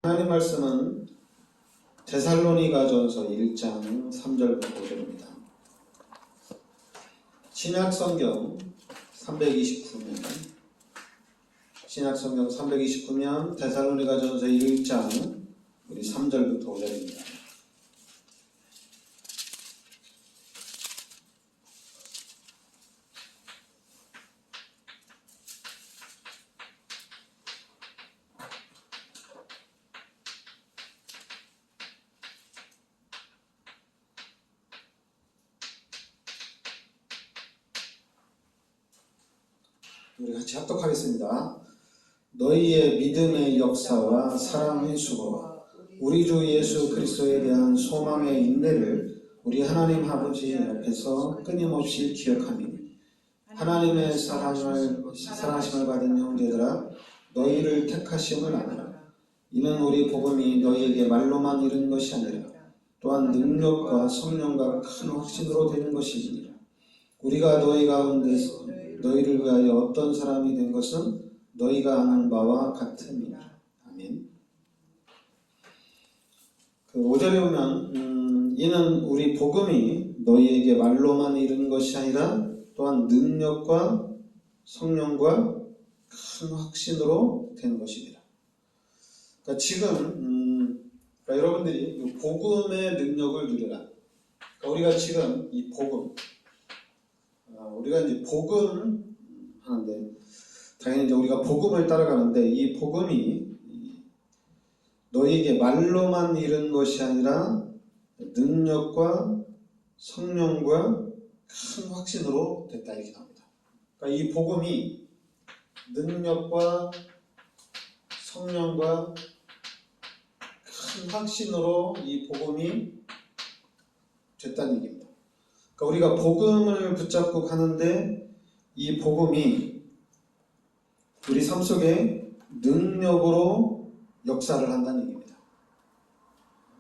하나님 말씀은 데살로니가전서 1장 3절부터 5절입니다. 신약성경 329면 데살로니가전서 1장 우리 3절부터 5절입니다. 우리 같이 합독하겠습니다. 너희의 믿음의 역사와 사랑의 수고와 우리 주 예수 그리스도에 대한 소망의 인내를 우리 하나님 아버지 앞에서 끊임없이 기억하니 하나님의 사랑하심을 받은 형제들아 너희를 택하심을 아노라. 이는 우리 복음이 너희에게 말로만 이른 것이 아니라 또한 능력과 성령과 큰 확신으로 되는 것이니라. 우리가 너희 가운데서 너희를 위하여 어떤 사람이 된 것은 너희가 아는 바와 같음이라. 아멘. 5절에 보면 이는 우리 복음이 너희에게 말로만 이른 것이 아니라 또한 능력과 성령과 큰 확신으로 되는 것입니다. 그러니까 지금 여러분들이 복음의 능력을 누려라. 그러니까 우리가 지금 이 복음 우리가 이제 복음 하는데 당연히 이제 우리가 복음을 따라가는데 이 복음이 너희에게 말로만 이른 것이 아니라 능력과 성령과 큰 확신으로 됐다 이렇게 나옵니다. 그러니까 이 복음이 능력과 성령과 큰 확신으로 이 복음이 됐다는 얘기입니다. 그러니까 우리가 복음을 붙잡고 가는데 이 복음이 우리 삶 속에 능력으로 역사를 한다는 얘기입니다.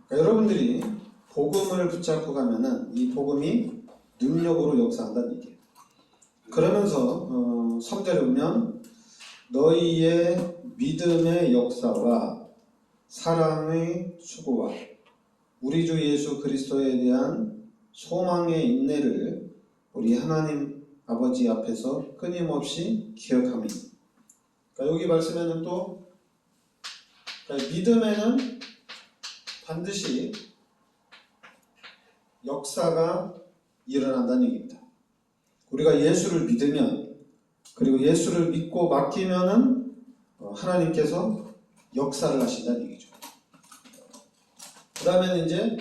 그러니까 여러분들이 복음을 붙잡고 가면은 이 복음이 능력으로 역사한다는 얘기예요. 그러면서 3절에 보면 너희의 믿음의 역사와 사랑의 수고와 우리 주 예수 그리스도에 대한 소망의 인내를 우리 하나님 아버지 앞에서 끊임없이 기억하며 그러니까 여기 말씀에는 또 그러니까 믿음에는 반드시 역사가 일어난다는 얘기입니다. 우리가 예수를 믿으면 그리고 예수를 믿고 맡기면은 하나님께서 역사를 하신다는 얘기죠. 그 다음에는 이제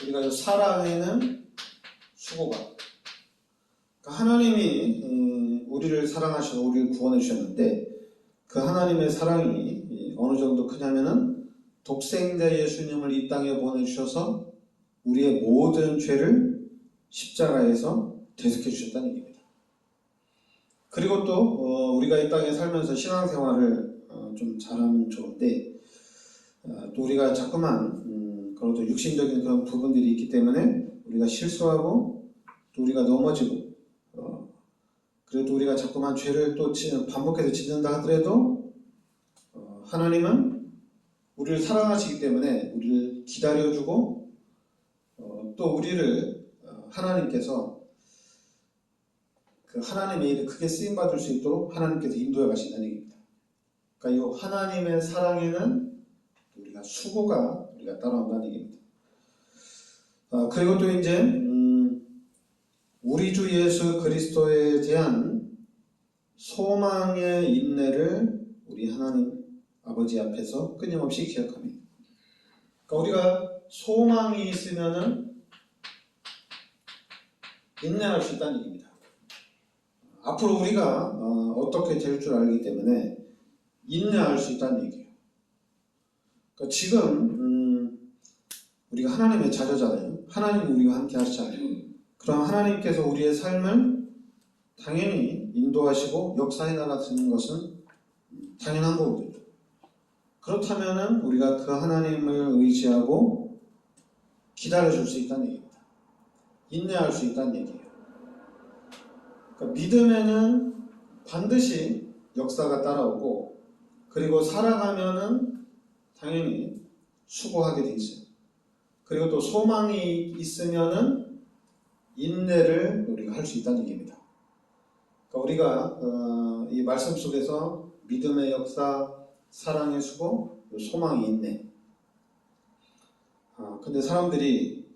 우리가 사랑에는 수고가 그러니까 하나님이 우리를 사랑하셔서 우리를 구원해 주셨는데 그 하나님의 사랑이 어느 정도 크냐면은 독생자 예수님을 이 땅에 보내주셔서 우리의 모든 죄를 십자가에서 대속해 주셨다는 얘기입니다. 그리고 또 우리가 이 땅에 살면서 신앙생활을 좀 잘하면 좋은데 또 우리가 자꾸만 그런 또 육신적인 그런 부분들이 있기 때문에 우리가 실수하고 또 우리가 넘어지고 그래도 우리가 자꾸만 죄를 또 반복해서 짓는다 하더라도 하나님은 우리를 사랑하시기 때문에 우리를 기다려주고 또 우리를 하나님께서 그 하나님의 일에 크게 쓰임받을 수 있도록 하나님께서 인도해 가신다는 얘기입니다. 그러니까 이 하나님의 사랑에는 우리가 수고가 우리가 따라온다는 얘기입니다. 그리고 또 이제 우리 주 예수 그리스도에 대한 소망의 인내를 우리 하나님 아버지 앞에서 끊임없이 기억합니다. 그러니까 우리가 소망이 있으면은 인내할 수 있다는 얘기입니다. 앞으로 우리가 어떻게 될 줄 알기 때문에 인내할 수 있다는 얘기예요. 그러니까 지금 우리가 하나님의 자녀잖아요. 하나님이 우리와 함께 하시잖아요. 그럼 하나님께서 우리의 삶을 당연히 인도하시고 역사해 나가시는 것은 당연한 거거든요. 그렇다면 우리가 그 하나님을 의지하고 기다려줄 수 있다는 얘기입니다. 인내할 수 있다는 얘기예요. 그러니까 믿음에는 반드시 역사가 따라오고 그리고 살아가면은 당연히 수고하게 돼 있어요. 그리고 또 소망이 있으면은 인내를 우리가 할 수 있다는 얘기입니다. 그러니까 우리가 이 말씀 속에서 믿음의 역사, 사랑의 수고, 소망의 인내. 근데 사람들이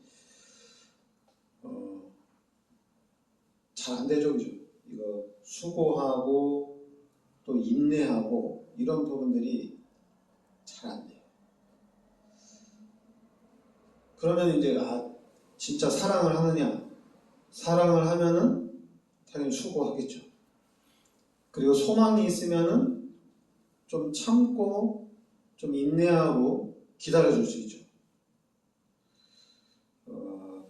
잘 안 되죠, 그죠? 이거 수고하고 또 인내하고 이런 부분들이 잘 안 돼요. 그러면 이제 진짜 사랑을 하느냐? 사랑을 하면은 당연히 수고하겠죠. 그리고 소망이 있으면은 좀 참고 좀 인내하고 기다려줄 수 있죠.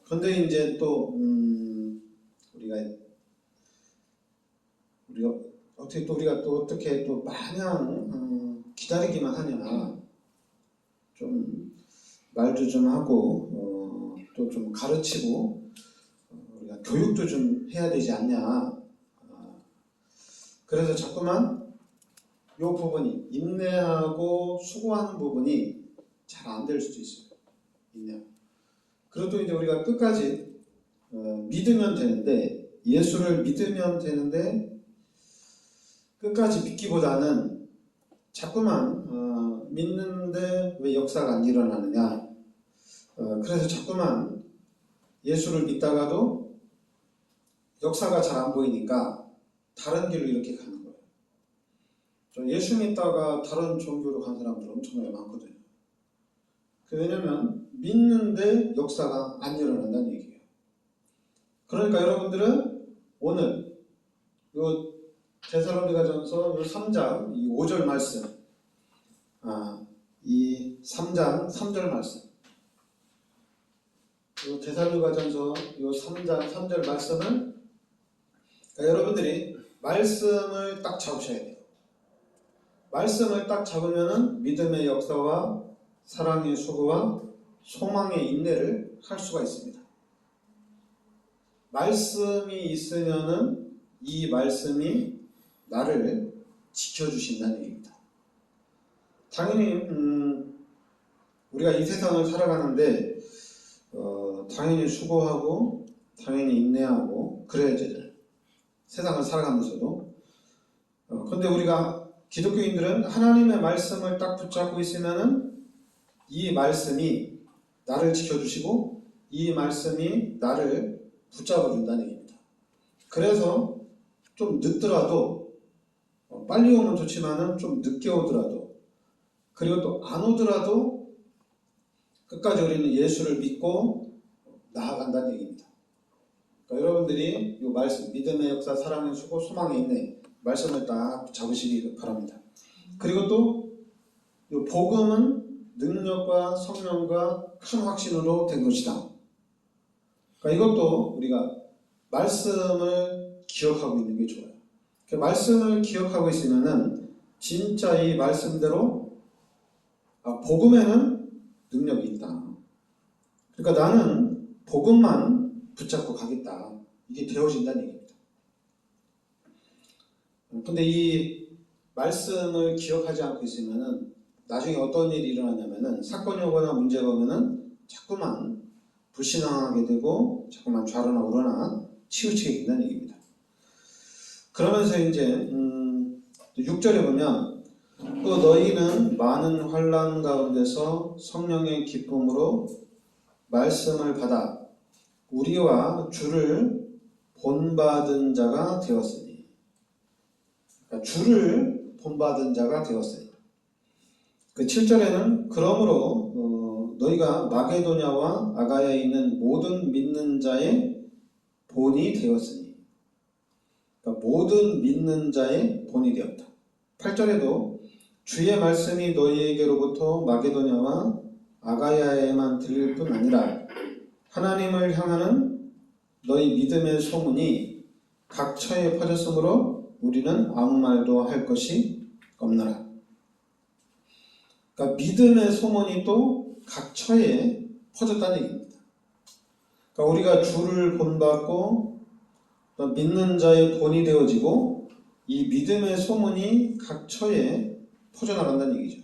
그런데 이제 또 우리가 어떻게 또 마냥 기다리기만 하냐? 좀 말도 좀 하고 또 좀 가르치고 우리가 교육도 좀 해야 되지 않냐? 그래서 자꾸만 이 부분이 인내하고 수고하는 부분이 잘 안 될 수도 있어요. 인내. 그리고 또 이제 우리가 끝까지 믿으면 되는데 예수를 믿으면 되는데 끝까지 믿기보다는 자꾸만 믿는데 왜 역사가 안 일어나느냐? 그래서 자꾸만 예수를 믿다가도 역사가 잘 안 보이니까 다른 길로 이렇게 가는 거예요. 저 예수 믿다가 다른 종교로 간 사람들 엄청나게 많거든요. 왜냐면 믿는데 역사가 안 일어난다는 얘기예요. 그러니까 여러분들은 오늘 요 데살로니가전서 요 3장 이 5절 말씀, 이 3장 3절 말씀, 요 데살로니가전서 요 3장 3절 말씀은 여러분들이 말씀을 딱 잡으셔야 돼요. 말씀을 딱 잡으면은 믿음의 역사와 사랑의 수고와 소망의 인내를 할 수가 있습니다. 말씀이 있으면은 이 말씀이 나를 지켜주신다는 얘기입니다. 당연히 우리가 이 세상을 살아가는데 당연히 수고하고 당연히 인내하고 그래야지 세상을 살아가면서도 근데 우리가 기독교인들은 하나님의 말씀을 딱 붙잡고 있으면은 이 말씀이 나를 지켜주시고 이 말씀이 나를 붙잡아준다는 얘기입니다. 그래서 좀 늦더라도 빨리 오면 좋지만은 좀 늦게 오더라도 그리고 또 안 오더라도 끝까지 우리는 예수를 믿고 나아간다는 얘기입니다. 그러니까 여러분들이 이 말씀 믿음의 역사, 사랑의 수고, 소망의 인내 말씀을 딱 잡으시기 바랍니다. 그리고 또 이 복음은 능력과 성령과 큰 확신으로 된 것이다. 그러니까 이것도 우리가 말씀을 기억하고 있는 게 좋아요. 말씀을 기억하고 있으면은 진짜 이 말씀대로 복음에는 능력이 있다. 그러니까 나는 복음만 붙잡고 가겠다. 이게 되어진다는 얘기입니다. 근데 이 말씀을 기억하지 않고 있으면은 나중에 어떤 일이 일어나냐면은 사건이 오거나 문제가 오면은 자꾸만 불신앙하게 되고 자꾸만 좌로나 우로나 치우치게 된다는 얘기입니다. 그러면서 이제 6절에 보면 또 너희는 많은 환난 가운데서 성령의 기쁨으로 말씀을 받아 우리와 주를 본받은 자가 되었으니 그러니까 주를 본받은 자가 되었으니 그 7절에는 그러므로 너희가 마게도냐와 아가야에 있는 모든 믿는 자의 본이 되었으니 그러니까 모든 믿는 자의 본이 되었다. 8절에도 주의 말씀이 너희에게로부터 마게도냐와 아가야에만 들릴 뿐 아니라 하나님을 향하는 너희 믿음의 소문이 각 처에 퍼졌으므로 우리는 아무 말도 할 것이 없노라. 그러니까 믿음의 소문이 또 각 처에 퍼졌다는 얘기입니다. 그러니까 우리가 주를 본받고 믿는 자의 본이 되어지고 이 믿음의 소문이 각 처에 퍼져나간다는 얘기죠.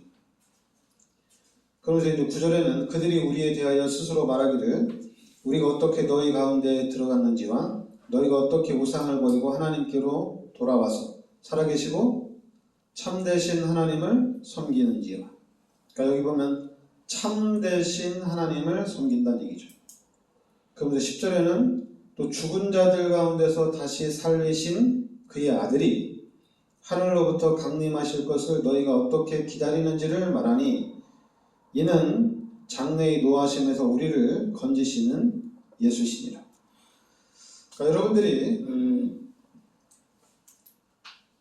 그러면서 이제 9절에는 그들이 우리에 대하여 스스로 말하기를 우리가 어떻게 너희 가운데 들어갔는지와 너희가 어떻게 우상을 버리고 하나님께로 돌아와서 살아계시고 참되신 하나님을 섬기는지요. 그러니까 여기 보면 참되신 하나님을 섬긴다는 얘기죠. 그런데 10절에는 또 죽은 자들 가운데서 다시 살리신 그의 아들이 하늘로부터 강림하실 것을 너희가 어떻게 기다리는지를 말하니 이는 장래의 노하심에서 우리를 건지시는 예수시니라. 그러니까 여러분들이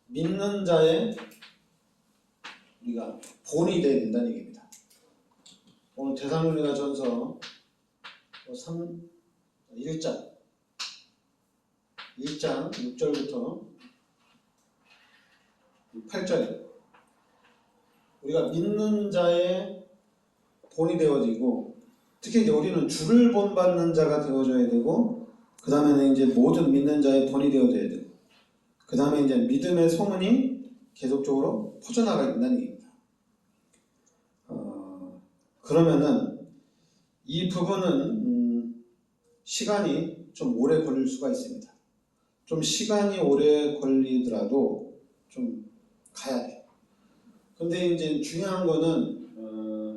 믿는 자의 우리가 본이 되어야 된다는 얘기입니다. 오늘 데살로니가전서 1장 6절부터 8절 우리가 믿는 자의 본이 되어지고 특히 이제 우리는 주를 본받는 자가 되어져야 되고 그 다음에는 이제 모든 믿는 자의 본이 되어져야 되고 그 다음에 이제 믿음의 소문이 계속적으로 퍼져나가야 된다는 얘기입니다. 그러면은 이 부분은 시간이 좀 오래 걸릴 수가 있습니다. 좀 시간이 오래 걸리더라도 좀 가야 돼요. 근데 이제 중요한 거는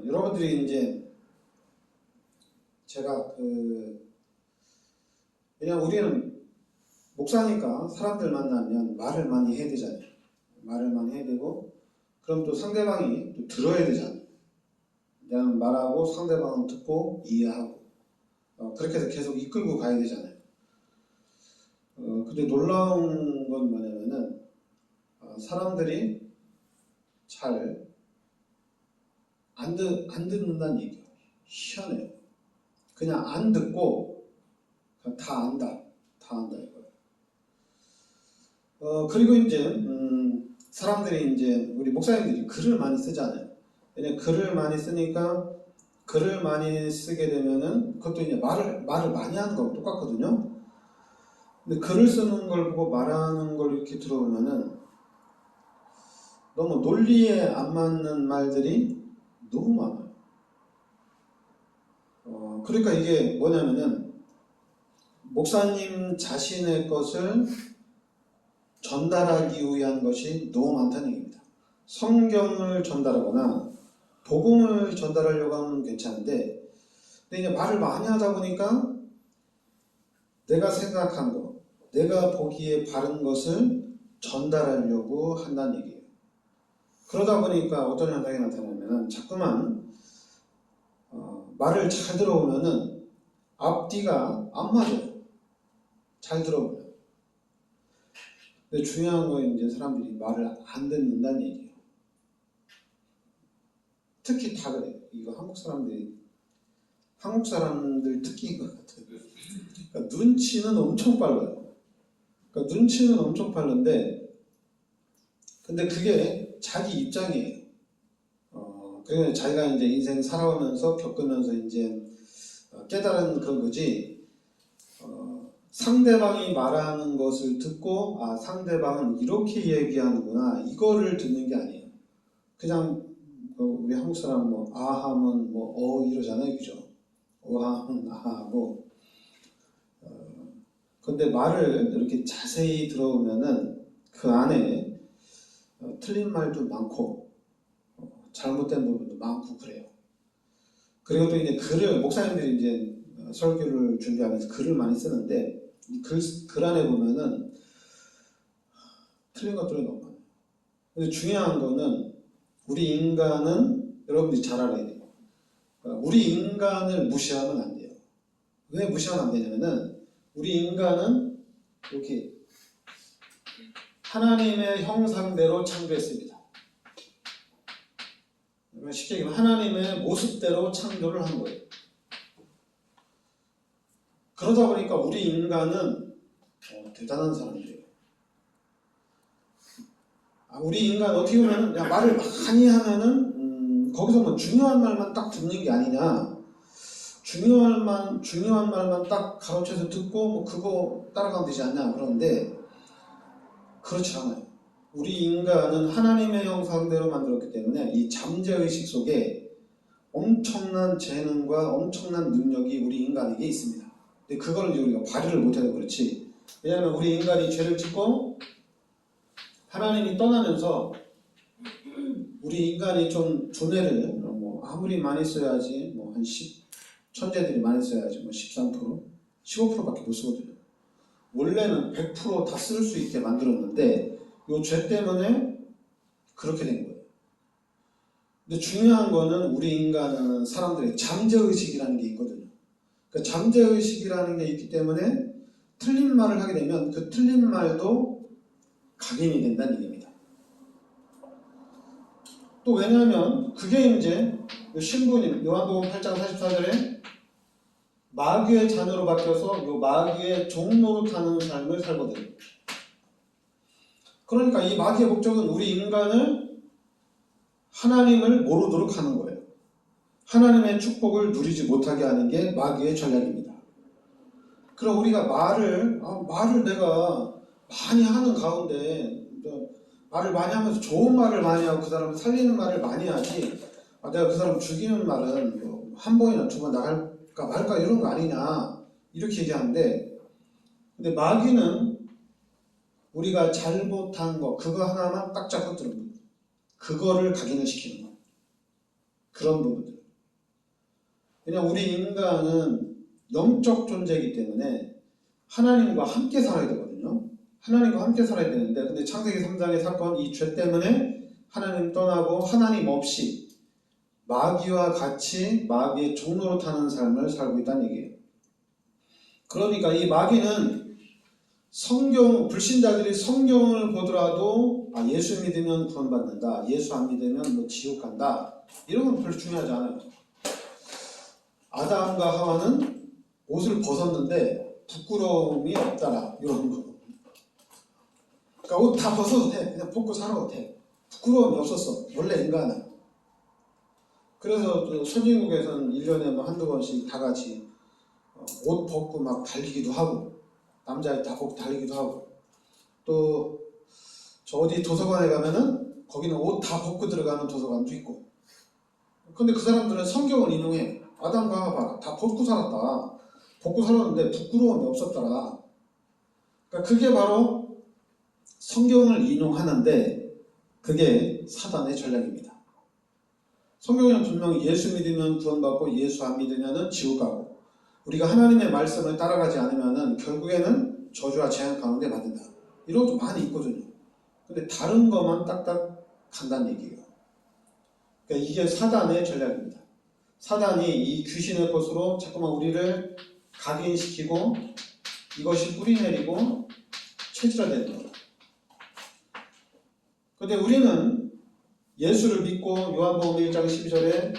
여러분들이 이제 제가 그냥 우리는 목사니까 사람들 만나면 말을 많이 해야 되잖아요. 말을 많이 해야 되고 그럼 또 상대방이 또 들어야 되잖아요. 내가 말하고 상대방은 듣고 이해하고 그렇게 해서 계속 이끌고 가야 되잖아요. 근데 놀라운 건 뭐냐면은 사람들이 잘 안 듣는다는 얘기예요. 희한해요. 그냥 안 듣고 그냥 다 안다 이거예요. 그리고 이제 사람들이 이제 우리 목사님들이 글을 많이 쓰잖아요. 왜냐면 글을 많이 쓰니까 글을 많이 쓰게 되면은 그것도 이제 말을 많이 하는 거하고 똑같거든요. 근데 글을 쓰는 걸 보고 말하는 걸 이렇게 들어보면은 너무 논리에 안 맞는 말들이 너무 많아요. 그러니까 이게 뭐냐면은 목사님 자신의 것을 전달하기 위한 것이 너무 많다는 얘기입니다. 성경을 전달하거나 복음을 전달하려고 하면 괜찮은데 근데 이제 말을 많이 하다 보니까 내가 생각한 것, 내가 보기에 바른 것을 전달하려고 한다는 얘기예요. 그러다 보니까 어떤 현상이 나타나냐면 자꾸만 말을 잘 들어보면은 앞뒤가 안 맞아요. 잘 들어보면. 근데 중요한 건 이제 사람들이 말을 안 듣는다는 얘기예요. 특히 다 그래요. 이거 한국 사람들 특기인 것 같아요. 그러니까 눈치는 엄청 빨라요. 눈치는 엄청 빠른데 근데 그게 자기 입장이에요. 그러니까 자기가 이제 인생 살아오면서 겪으면서 이제 깨달은 그런 거지. 상대방이 말하는 것을 듣고 상대방은 이렇게 얘기하는구나 이거를 듣는 게 아니에요. 그냥 우리 한국 사람 하면 이러잖아요, 그죠? 하면 하고. 근데 말을 이렇게 자세히 들어보면은 그 안에 틀린 말도 많고 잘못된 부분도 많고 그래요. 그리고 또 이제 목사님들이 이제 설교를 준비하면서 글을 많이 쓰는데 이 글 안에 보면은 틀린 것들이 너무 많아요. 근데 중요한 거는 우리 인간은 여러분들이 잘 알아야 돼요. 우리 인간을 무시하면 안 돼요. 왜 무시하면 안 되냐면은 우리 인간은 이렇게 하나님의 형상대로 창조했습니다. 쉽게 얘기하면 하나님의 모습대로 창조를 한 거예요. 그러다 보니까 우리 인간은 대단한 사람들이에요. 우리 인간 어떻게 보면 말을 많이 하면은 거기서 중요한 말만 딱 듣는 게 아니냐. 중요한 말만 딱 가로채서 듣고 그거 따라가면 되지 않냐 그러는데 그렇지 않아요. 우리 인간은 하나님의 형상대로 만들었기 때문에 이 잠재의식 속에 엄청난 재능과 엄청난 능력이 우리 인간에게 있습니다. 근데 그거를 이제 우리가 발휘를 못해서 그렇지. 왜냐하면 우리 인간이 죄를 짓고 하나님이 떠나면서 우리 인간이 좀 두뇌를 뭐 아무리 많이 써야지 뭐 한 10천재들이 많이 써야지 뭐 13%, 15%밖에 못 쓰거든요. 원래는 100% 다 쓸 수 있게 만들었는데 이 죄 때문에 그렇게 된 거예요. 근데 중요한 거는 우리 인간은 사람들의 잠재의식이라는 게 있거든요. 그 잠재의식이라는 게 있기 때문에 틀린 말을 하게 되면 그 틀린 말도 각인이 된다는 얘기입니다. 또 왜냐하면 그게 이제 신부님 요한복음 8장 44절에 마귀의 자녀로 바뀌어서 요 마귀의 종노릇하는 삶을 살거든요. 그러니까 이 마귀의 목적은 우리 인간을 하나님을 모르도록 하는 거예요. 하나님의 축복을 누리지 못하게 하는 게 마귀의 전략입니다. 그럼 우리가 말을 내가 많이 하는 가운데 말을 많이 하면서 좋은 말을 많이 하고 그 사람을 살리는 말을 많이 하지 내가 그 사람 죽이는 말은 뭐 한 번이나 두 번 나갈까 말까 이런 거 아니냐 이렇게 얘기하는데 근데 마귀는 우리가 잘못한 거 그거 하나만 딱 잡고 들은 거예요. 그거를 각인을 시키는 거예요. 그런 부분들. 그냥 우리 인간은 영적 존재이기 때문에 하나님과 함께 살아야 되거든요. 하나님과 함께 살아야 되는데 근데 창세기 3장의 사건 이 죄 때문에 하나님 떠나고 하나님 없이 마귀와 같이 마귀의 종노릇하는 삶을 살고 있다는 얘기예요. 그러니까 이 마귀는 불신자들이 성경을 보더라도 예수 믿으면 구원받는다. 예수 안 믿으면 뭐 지옥 간다. 이런 건 별로 중요하지 않아요. 아담과 하와는 옷을 벗었는데 부끄러움이 없다라 이런 거. 그러니까 옷 다 벗어도 돼. 그냥 벗고 살아도 돼. 부끄러움이 없었어. 원래 인간은. 그래서 선진국에서는 1년에 뭐 한두 번씩 다 같이 옷 벗고 막 달리기도 하고 남자애 다 벗고 달리기도 하고 또 저 어디 도서관에 가면은 거기는 옷 다 벗고 들어가는 도서관도 있고 근데 그 사람들은 성경을 인용해. 아담과 하와 다 벗고 살았다. 벗고 살았는데 부끄러움이 없었더라. 그러니까 그게 바로 성경을 인용하는데 그게 사단의 전략입니다. 성경에는 분명히 예수 믿으면 구원받고 예수 안 믿으면 지옥 가고 우리가 하나님의 말씀을 따라가지 않으면 결국에는 저주와 재앙 가운데 맞는다. 이런 것도 많이 있거든요. 근데 다른 것만 딱딱 간다는 얘기예요. 그러니까 이게 사단의 전략입니다. 사단이 이 귀신의 것으로 자꾸만 우리를 각인시키고 이것이 뿌리내리고 체질화되는 거예요. 근데 우리는 예수를 믿고 요한복음 1장 12절에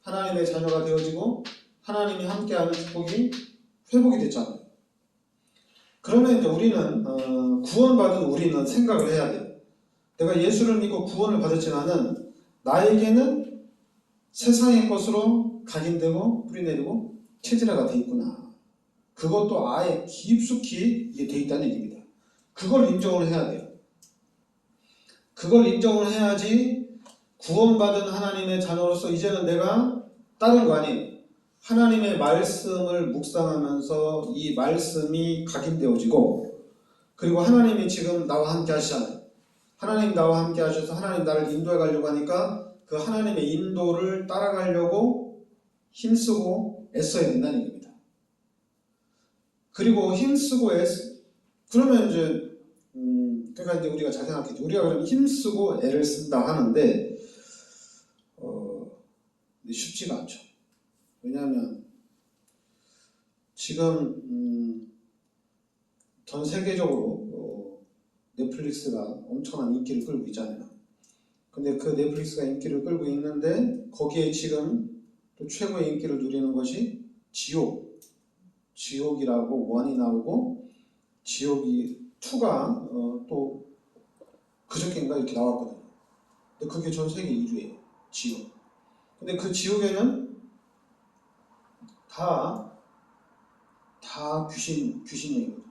하나님의 자녀가 되어지고 하나님이 함께하는 축복이 회복이 됐잖아요. 그러면 이제 우리는 구원받은 우리는 생각을 해야 돼요. 내가 예수를 믿고 구원을 받았지만은 나에게는 세상의 것으로 각인되고 뿌리내리고 체질화가 돼 있구나. 그것도 아예 깊숙이 이게 돼 있다는 얘기입니다. 그걸 인정을 해야 돼요. 그걸 인정을 해야지 구원받은 하나님의 자녀로서 이제는 내가 다른 거 아니에요. 하나님의 말씀을 묵상하면서 이 말씀이 각인되어지고 그리고 하나님이 지금 나와 함께 하시잖아요. 하나님 나와 함께 하셔서 하나님 나를 인도해 가려고 하니까 그 하나님의 인도를 따라가려고 힘쓰고 애써야 된다는 얘기입니다. 그리고 힘쓰고 그러면 이제 그러니까 이제 우리가 잘 생각해. 우리가 그러면 힘쓰고 애를 쓴다 하는데 쉽지가 않죠. 왜냐하면 지금 전 세계적으로 넷플릭스가 엄청난 인기를 끌고 있잖아요. 근데 그 넷플릭스가 인기를 끌고 있는데 거기에 지금 또 최고의 인기를 누리는 것이 지옥이라고 1이 나오고 지옥이 2가 또 그저께인가 이렇게 나왔거든요. 근데 그게 전 세계 1위예요. 지옥. 근데 그 지옥에는 다 귀신 얘기거든요.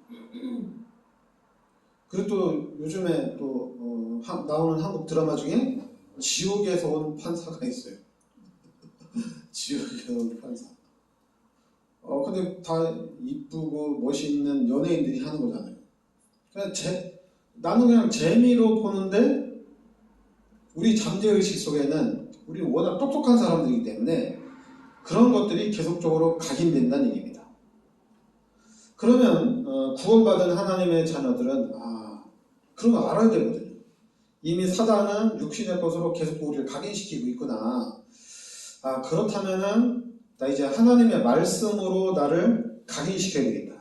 그리고 또 요즘에 또 나오는 한국 드라마 중에 지옥에서 온 판사가 있어요. 지옥에 넣은 판사. 근데 다 이쁘고 멋있는 연예인들이 하는 거잖아요. 나는 그냥 재미로 보는데 우리 잠재의식 속에는 우리 워낙 똑똑한 사람들이기 때문에 그런 것들이 계속적으로 각인된다는 얘기입니다. 그러면 구원받은 하나님의 자녀들은 그런 거 알아야 되거든요. 이미 사단은 육신의 것으로 계속 우리를 각인시키고 있구나. 그렇다면은 나 이제 하나님의 말씀으로 나를 각인시켜야 되겠다.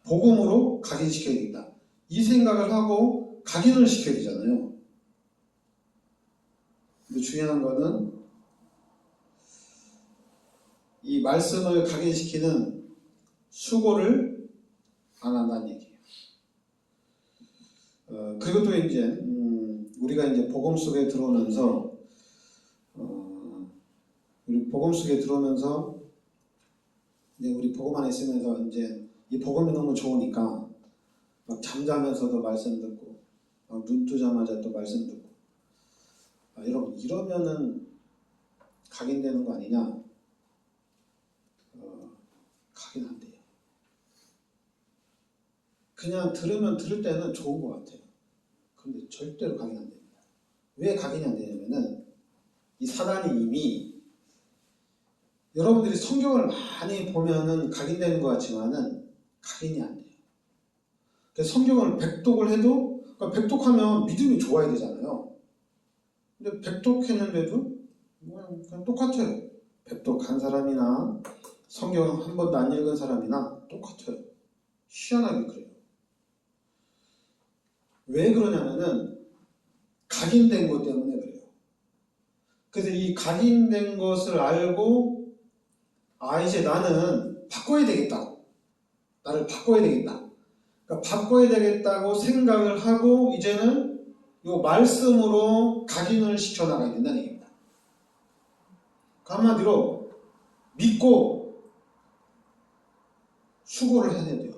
복음으로 각인시켜야 되겠다. 이 생각을 하고 각인을 시켜야 되잖아요. 근데 중요한 거는 이 말씀을 각인시키는 수고를 안 한다는 얘기예요. 그리고 또 이제 우리가 이제 복음 속에 들어오면서 우리 복음 속에 들어오면서 이제 우리 복음 안에 있으면서 이제 이 복음이 너무 좋으니까 막 잠자면서도 말씀 듣고 눈 뜨자마자 또 말씀 듣고 여러분 이러면은 각인되는 거 아니냐? 각인 안 돼요. 그냥 들을 때는 좋은 것 같아요. 그런데 절대로 각인 안 됩니다. 왜 각인이 안 되냐면은 이 사단이 이미 여러분들이 성경을 많이 보면은 각인되는 것 같지만은 각인이 안 돼요. 그래서 성경을 백독을 해도 백독하면 믿음이 좋아야 되잖아요. 근데 백독했는데도 그냥 똑같아요. 백독한 사람이나 성경 한 번도 안 읽은 사람이나 똑같아요. 희한하게 그래요. 왜 그러냐면은 각인된 것 때문에 그래요. 그래서 이 각인된 것을 알고 이제 나는 바꿔야 되겠다. 나를 바꿔야 되겠다. 그러니까 바꿔야 되겠다고 생각을 하고 이제는 이 말씀으로 각인을 시켜나가야 된다는 얘기입니다. 한마디로 믿고 수고를 해야 돼요.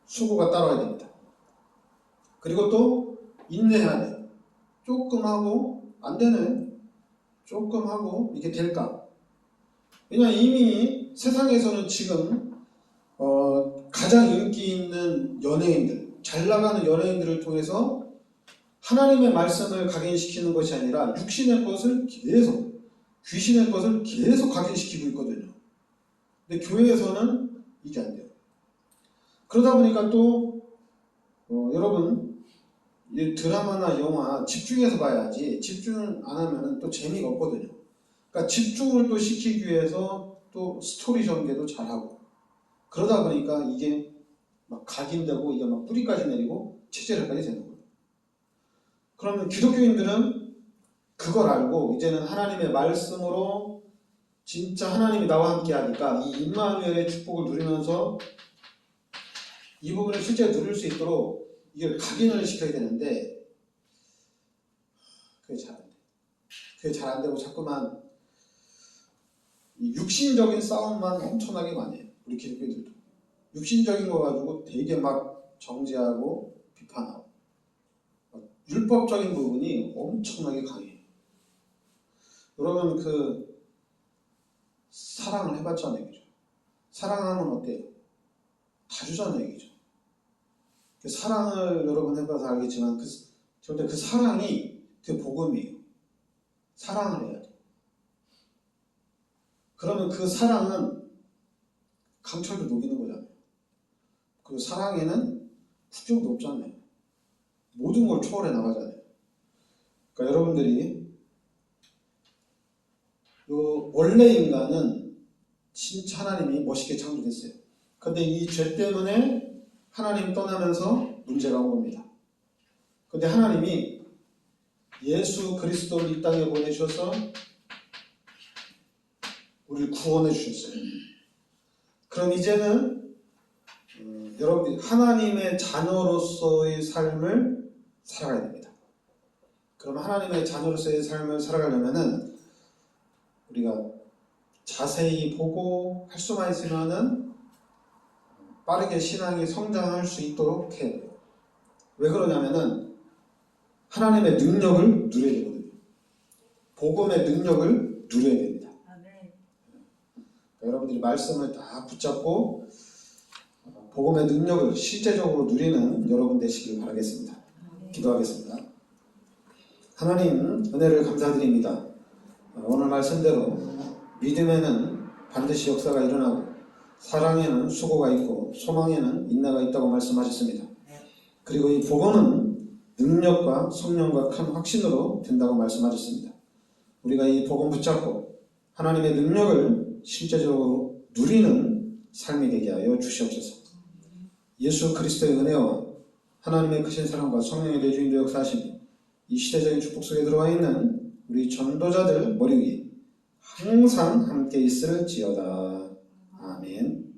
수고가 따라야 됩니다. 그리고 또 인내해야 돼요. 조금 하고 안 되네. 조금 하고 이게 될까? 왜냐하면 이미 세상에서는 지금 가장 인기 있는 연예인들, 잘 나가는 연예인들을 통해서 하나님의 말씀을 각인시키는 것이 아니라 육신의 것을 계속, 귀신의 것을 계속 각인시키고 있거든요. 근데 교회에서는 이게 안 돼요. 그러다 보니까 또 여러분 이 드라마나 영화 집중해서 봐야지 집중 안 하면 또 재미가 없거든요. 그러니까 집중을 또 시키기 위해서 또 스토리 전개도 잘하고 그러다 보니까 이게 막 각인되고 이게 막 뿌리까지 내리고 체질까지 되는 거예요. 그러면 기독교인들은 그걸 알고 이제는 하나님의 말씀으로 진짜 하나님이 나와 함께 하니까 이 임마누엘의 축복을 누리면서 이 부분을 실제 누릴 수 있도록 이걸 각인을 시켜야 되는데 그게 잘 안 돼요. 그게 잘 안 되고 자꾸만 육신적인 싸움만 엄청나게 많이 해요. 우리 기독교인들도. 육신적인 거 가지고 되게 막 정죄하고 비판하고 율법적인 부분이 엄청나게 강해요. 여러분 그 사랑을 해봤자는 얘기죠. 사랑하면 어때요? 다 주자는 얘기죠. 그 사랑을 여러분 해봐서 알겠지만 절대 그 사랑이 그 복음이에요. 사랑을 해야 돼. 그러면 그 사랑은 강철도 녹이는 거잖아요. 그 사랑에는 국경도 없잖아요. 모든 걸 초월해 나가잖아요. 그러니까 여러분들이 원래 인간은 진짜 하나님이 멋있게 창조했어요. 근데 이 죄 때문에 하나님 떠나면서 문제가 온 겁니다. 근데 하나님이 예수 그리스도를 이 땅에 보내셔서 우리를 구원해 주셨어요. 그럼 이제는 여러분들이 하나님의 자녀로서의 삶을 살아가야 됩니다. 그럼 하나님의 자녀로서의 삶을 살아가려면은 우리가 자세히 보고 할 수만 있으면은 빠르게 신앙이 성장할 수 있도록 해야 돼요. 왜 그러냐면은 하나님의 능력을 누려야 되거든요. 복음의 능력을 누려야 됩니다. 여러분들이 말씀을 다 붙잡고 복음의 능력을 실제적으로 누리는 여러분 되시길 바라겠습니다. 기도하겠습니다. 하나님 은혜를 감사드립니다. 오늘 말씀대로 믿음에는 반드시 역사가 일어나고 사랑에는 수고가 있고 소망에는 인내가 있다고 말씀하셨습니다. 그리고 이 복음은 능력과 성령과 큰 확신으로 된다고 말씀하셨습니다. 우리가 이 복음 붙잡고 하나님의 능력을 실제적으로 누리는 삶이 되게 하여 주시옵소서. 예수 그리스도의 은혜와 하나님의 크신 사랑과 성령의 내주인도 역사하심이 이 시대적인 축복 속에 들어와 있는 우리 전도자들 머리 위에 항상 함께 있을지어다. 아멘.